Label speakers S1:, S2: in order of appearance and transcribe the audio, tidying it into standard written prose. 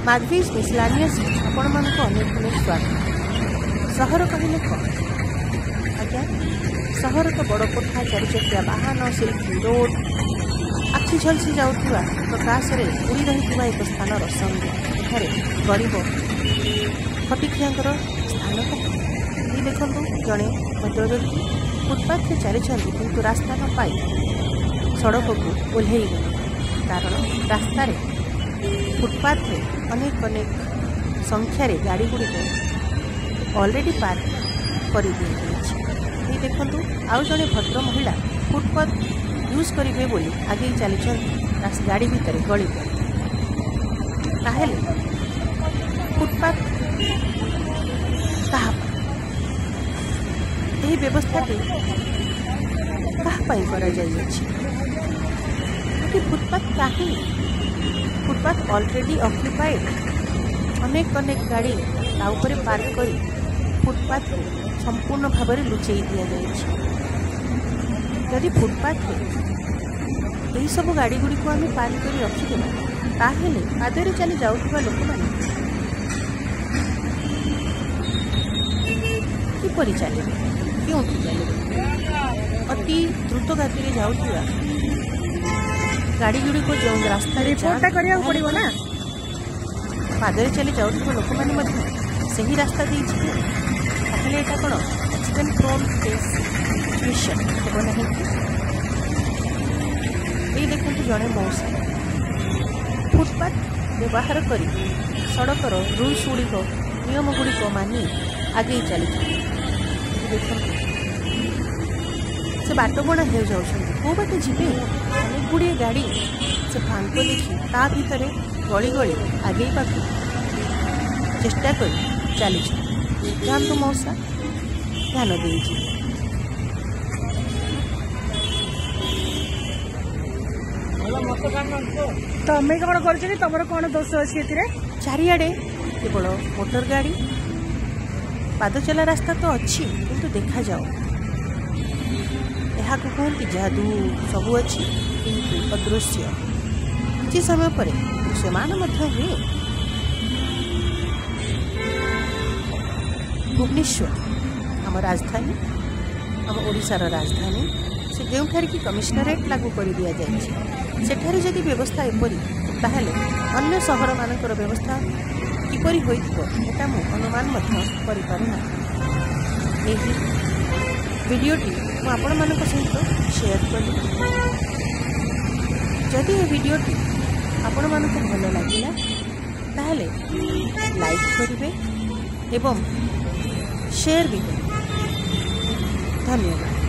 S1: माधवीज miscellaneous आपण मानक अनेक अनेक स्वागत। सहर कहले कौन आज्ञा सहर तो बड़ कोठा चारि चकिया वाहन सिल्की रोड आखि झलसी जाउथुवा प्रकाश रे उड़ी रहितुवा एक स्थान संग एठारे गरीब खटिखियांकर स्थान कहीं देखु जड़े भद्रव्यक्ति फुटपाथ रे चली किंतु रास्ता न पाई सड़क को ओह्लई गले कारण रास्तार फुटपाथ रे अनेक अनेक संख्यार गाड़ी गुड़िक ऑलरेडी पार्क कर दी देखु आउ जड़े भद्र महिला फुटपाथ यूज करेंगे बोली आगे चली गाड़ी भितर गली पड़े फुटपाथ यही व्यवस्था कहाँ फुटपाथ कहीं फुटपाथ ऑलरेडी ऑक्युपाइड अनेक अनेक गाड़ी ताऊपर पार्क कर फुटपाथ को संपूर्ण भाव में लुचई दि जाए। जदि फुटपाथ यही सब गाड़ी गुड़ी को आम पार्क कर रखिदेवा ताहेले पादरे चली जाउथुवा लोक माने किपरि चलिबे क्योंकि चलिबे अति द्रुत गति रे जाउथुवा गाड़ी गुड़ी को जो रास्ता रिपोर्ट करिया पड़िबो ना पादरे चली जाउथुवा लोक माने मध्ये सही रास्ता दे छी ताहेले एटा कोन एक्सीडेंट प्रोन केस सिचुएशन हेबो नाही ये देखते जड़े मौसा फुटपाथ व्यवहार कर सड़कर रूल्स गुड़िक नियम गुड़िक मानि आगे चली से बाट बणा हो जाऊँ कौ बाटे जीवे अनेक गुड़िए गाड़ी से फांक देखी ता भितर गली गली आगे चेष्टा कर चली जातु मौसा ध्यान दे
S2: तमें कौन कर तुम कौन दोष अच्छी
S1: चारिआडे केवल मोटर गाड़ी पाद चला रास्ता तो अच्छी किंतु देखा जाओ यहाँ कहते जादू सबू अच्छी किंतु अदृश्य किसी समय पर दृश्यमान हुए। भुवनेश्वर आम राजधानी आम ओडिशार राजधानी से जोठार कि कमिशनरेट लागू कर दि जाए सेठारे जदि व्यवस्था एपरी ताहले अन्य सहर मानकर व्यवस्था किपरि होइथिबो एटा मु अनुमान करि पारुना। एही वीडियोटी मु आपण मानक सहित शेयर कली जदि ए वीडियोटी आपण मानक भल लागिला ताहले लाइक करिवे एवं शेयर भी करिवे। धन्यवाद।